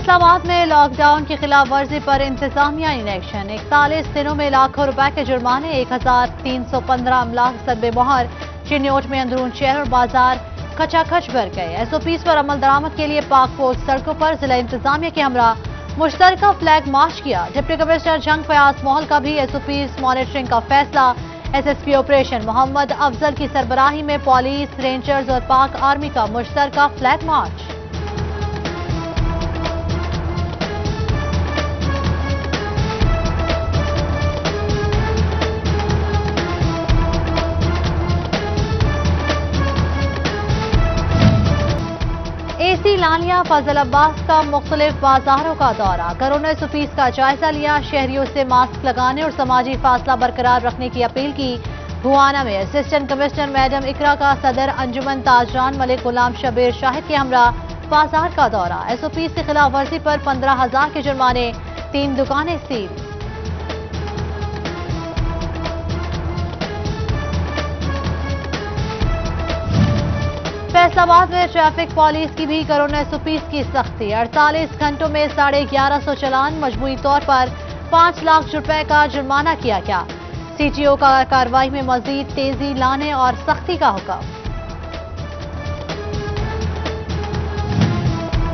फैसलाबाद में लॉकडाउन की खिलाफ वर्जी पर इंतजामिया इन एक्शन। 41 दिनों में लाखों रुपए के जुर्माने, 1315 अमला सदबे मोहर। चिन्योट में अंदरून शहर और बाजार खचाखच भर गए। एसओपीज पर अमल दरामद के लिए पाक फौज सड़कों पर जिला इंतजामिया के हमरा मुश्तरका फ्लैग मार्च किया। डिप्टी कमिश्नर जंग फयाज मोहल का भी एसओपीज मॉनिटरिंग का फैसला। एसएसपी ऑपरेशन मोहम्मद अफजल की सरबराही में पुलिस, रेंजर्स और पाक आर्मी का मुश्तरका फ्लैग मार्च। एसी लानिया फजल अब्बास का मुख्तलिफ बाजारों का दौरा, कोरोना एसओपीज का जायजा लिया। शहरियों से मास्क लगाने और समाजी फासला बरकरार रखने की अपील की। भुआना में असिस्टेंट कमिश्नर मैडम इकरा का सदर अंजुमन ताजरान मलिक गुलाम शबीर शाहिद के हमरा बाजार का दौरा। एसओपीज की खिलाफ वर्जी पर 15,000 के जुर्माने, 3 दुकानें सील। फैसलाबाद में ट्रैफिक पुलिस की भी कोरोना एसओपीज की सख्ती। 48 घंटों में 1150 चालान, मजमूई तौर पर 5 लाख रुपए का जुर्माना किया गया। सीटीओ का कार्रवाई में मजीद तेजी लाने और सख्ती का हुक्म।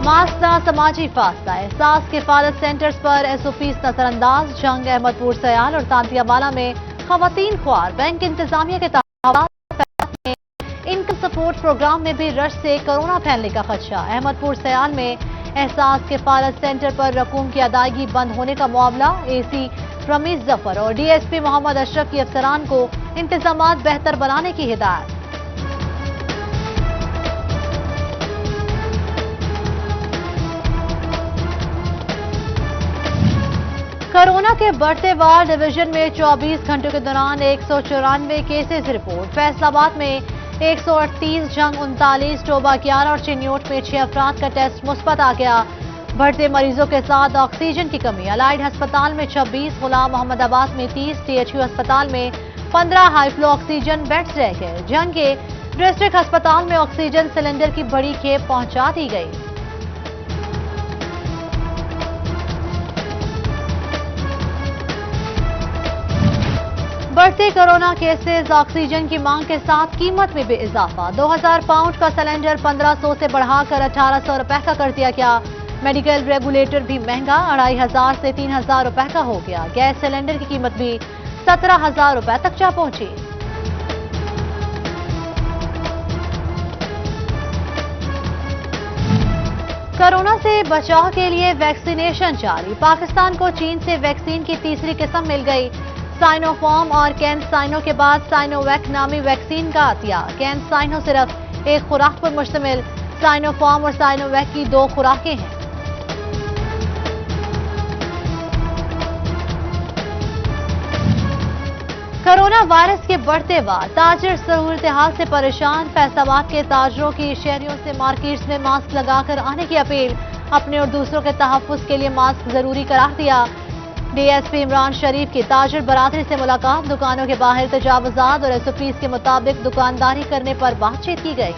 मास्क ना समाजी फासला, एहसास किफालत सेंटर्स पर एसओपीज नजरअंदाज। जंग, अहमदपुर सयाल और तांतियावाला में खवातीन ख्वार। बैंक इंतजामिया के इनकम सपोर्ट प्रोग्राम में भी रश से कोरोना फैलने का खदशा। अहमदपुर सयाल में एहसास किफालत सेंटर पर रकूम की अदायगी बंद होने का मामला। एसी रमीज जफर और डीएसपी मोहम्मद अशरफ की अफसरान को इंतजामात बेहतर बनाने की हिदायत। कोरोना के बढ़ते वार डिवीजन में 24 घंटों के दौरान 194 केसेस रिपोर्ट। फैसलाबाद में 138, जंग 39, टोबा 11 और चिन्योट में 6 अफराद का टेस्ट मुस्बत आ गया। बढ़ते मरीजों के साथ ऑक्सीजन की कमी। अलाइड अस्पताल में 26, गुलाम मोहम्मदाबाद में 30, टीएचयू अस्पताल में 15 हाई फ्लो ऑक्सीजन बेड्स रह गए। जंग के डिस्ट्रिक्ट अस्पताल में ऑक्सीजन सिलेंडर की बड़ी खेप पहुंचा दी गई। बढ़ते कोरोना केसेस, ऑक्सीजन की मांग के साथ कीमत में भी इजाफा। 2000 पाउंड का सिलेंडर 1500 से बढ़ाकर 1800 रुपए का कर दिया गया। मेडिकल रेगुलेटर भी महंगा, 2500 से 3000 रुपए का हो गया। गैस सिलेंडर की कीमत भी 17,000 रुपए तक जा पहुंची। कोरोना से बचाव के लिए वैक्सीनेशन जारी। पाकिस्तान को चीन से वैक्सीन की तीसरी किस्म मिल गई। साइनोफार्म और कैंसाइनो के बाद साइनोवैक नामी वैक्सीन का अतिया। कैंसाइनो सिर्फ एक खुराक पर मुश्तमिल, साइनोफार्म और साइनोवैक की 2 खुराकें हैं। कोरोना वायरस के बढ़ते वार, ताजिर सूरत हाल से परेशान। फैसलाबाद के ताजरों की शहरियों से मार्केट्स में मास्क लगाकर आने की अपील। अपने और दूसरों के तहफ्फुज़ के लिए मास्क जरूरी करार दिया। डीएसपी इमरान शरीफ की ताजिर बरादरी से मुलाकात। दुकानों के बाहर तजावुज़ात और एसओपीज के मुताबिक दुकानदारी करने पर बातचीत की गई।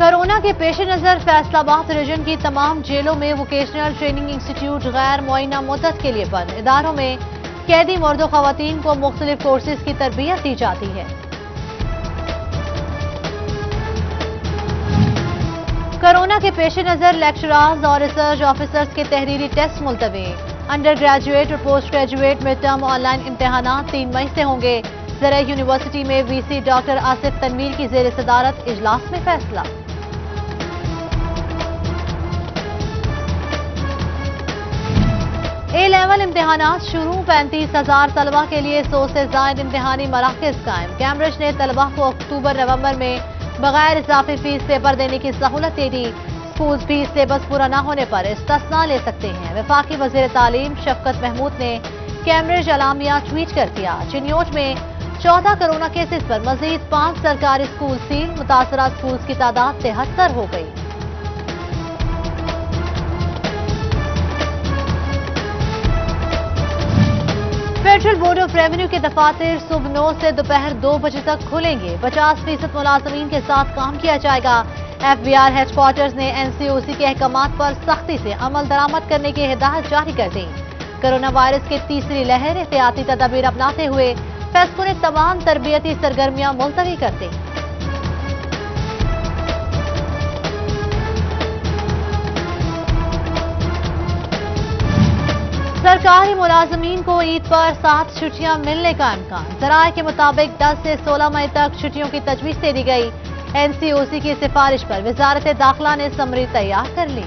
कोरोना के पेश नजर फैसलाबाद रीजन की तमाम जेलों में वोकेशनल ट्रेनिंग इंस्टीट्यूट गैर मुअय्यना मुद्दत के लिए बंद। इदारों में कैदी मर्द और खवातीन को मुख्तलिफ कोर्सेज की तरबियत दी जाती है। कोरोना के पेश नजर लेक्चरर्स और रिसर्च ऑफिसर्स के तहरीरी टेस्ट मुलतवी। अंडर ग्रेजुएट और postgraduate mid term online इम्तहानात 3 मई से होंगे। ज़रा यूनिवर्सिटी में वीसी डॉक्टर आसिफ तनवीर की जेर सदारत इजलास में फैसला। ए लेवल इम्तहानात शुरू। 35,000 तलबा के लिए 100 से ज्यादा इम्तहानी मराकज कायम। कैम्ब्रिज ने तलबा को अक्टूबर-नवंबर में बगैर इजाफी फीस पेपर देने की सहूलत दे दी। स्कूल फीस सिलेबस पूरा न होने पर इस्तिस्ना ले सकते हैं। वफाकी वजीर तालीम शफकत महमूद ने कैम्ब्रिज अलामिया ट्वीट कर दिया। चिन्योट में 14 कोरोना केसेस पर मजीद 5 सरकारी स्कूल सील। मुतासरा स्कूल की तादाद 73 हो गई। सेंट्रल बोर्ड ऑफ रेवेन्यू के दफातर सुबह 9 से दोपहर 2 बजे तक खुलेंगे। 50% मुलाजमीन के साथ काम किया जाएगा। FBR हेडक्वार्टर्स ने NCOC के अहकामात पर सख्ती से अमल दरामद करने की हिदायत जारी कर दी। कोरोना वायरस की तीसरी लहर एहतियाती तदाबीर अपनाते हुए फेस्को ने तमाम तरबियती सरगर्मियां मुलतवी कर दी। सरकारी मुलाजमीन को ईद पर 7 छुट्टियां मिलने का इम्कान। जराये के मुताबिक 10 से 16 मई तक छुट्टियों की तजवीज दे दी गई। NCOC की सिफारिश पर वजारत दाखिला ने समरी तैयार कर ली।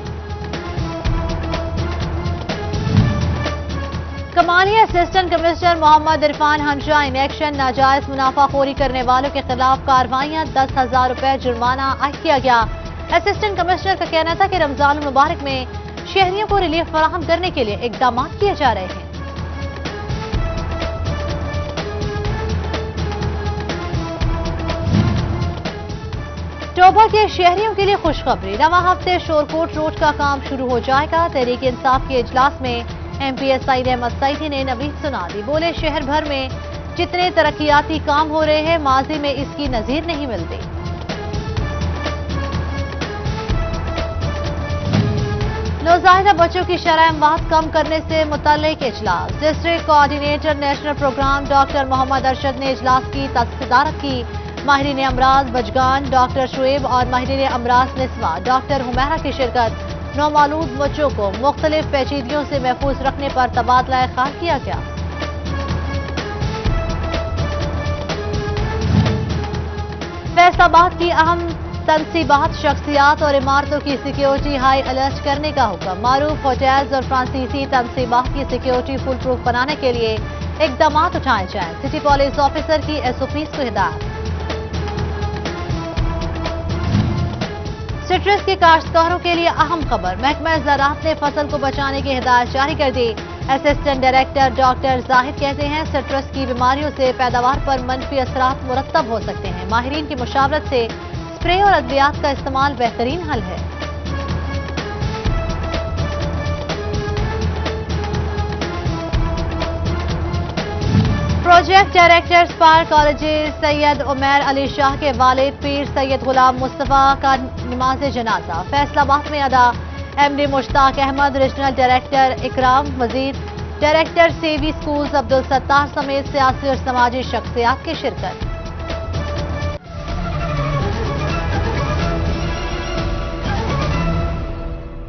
Kamalia assistant commissioner Mohammad Irfan Hamza in action. नाजायज मुनाफाखोरी करने वालों के खिलाफ कार्रवाइयां, 10,000 रुपए जुर्माना आयद किया गया। असिस्टेंट कमिश्नर का कहना था कि रमजान मुबारक में शहरियों को रिलीफ फराहम करने के लिए इकदाम किए जा रहे हैं। टोबा के शहरियों के लिए खुशखबरी। नवा हफ्ते शोरकोट रोड का काम शुरू हो जाएगा। तहरीक इंसाफ के इजलास में MPSI अहमद सईदी ने नवीद सुना दी। बोले, शहर भर में जितने तरक्याती काम हो रहे हैं, माजी में इसकी नजीर नहीं मिलती। नौज़ायदा बच्चों की शरह अमवात कम करने से मुतल्लिक इजलास। District coordinator national programme doctor Mohammad Arshad ने इजलास की सदारत की। माहिरीन अमराज बजगान डॉक्टर शुएब और माहिरीन अमराज निस्वा डॉक्टर हुमैरा की शिरकत। नौमालूद बच्चों को मुख्तलिफ पेचीदगियों से महफूज रखने पर तबादला ख्याल किया गया। फैसलाबाद की अहम तनसीबात, शख्सियात और इमारतों की सिक्योरिटी हाई अलर्ट करने का हुक्म। मारूफ होटल्स और फ्रांसीसी तनसीबात की सिक्योरिटी फुल प्रूफ बनाने के लिए इकदाम उठाए जाएं। सिटी पुलिस ऑफिसर की SOPs को हिदायत। सिट्रस के काश्तकारों के लिए अहम खबर। महकमा ज़राअत ने फसल को बचाने की हिदायत जारी कर दी। असिस्टेंट डायरेक्टर डॉक्टर जाहिद कहते हैं, सिट्रस की बीमारियों से पैदावार पर मनफी असरात मुरतब हो सकते हैं। माहिरीन की मुशावरत से स्प्रे और अद्वियात का इस्तेमाल बेहतरीन हल है। Project director spark colleges Syed Umair Ali Shah के वालिद पीर सैयद गुलाम मुस्तफा का नमाज जनाजा फैसलाबाद में अदा। MD Mushtaq Ahmad, regional director Ikram Majeed, director सेवी स्कूल्स अब्दुल सत्तार समेत सियासी और समाजी शख्सियात की शिरकत।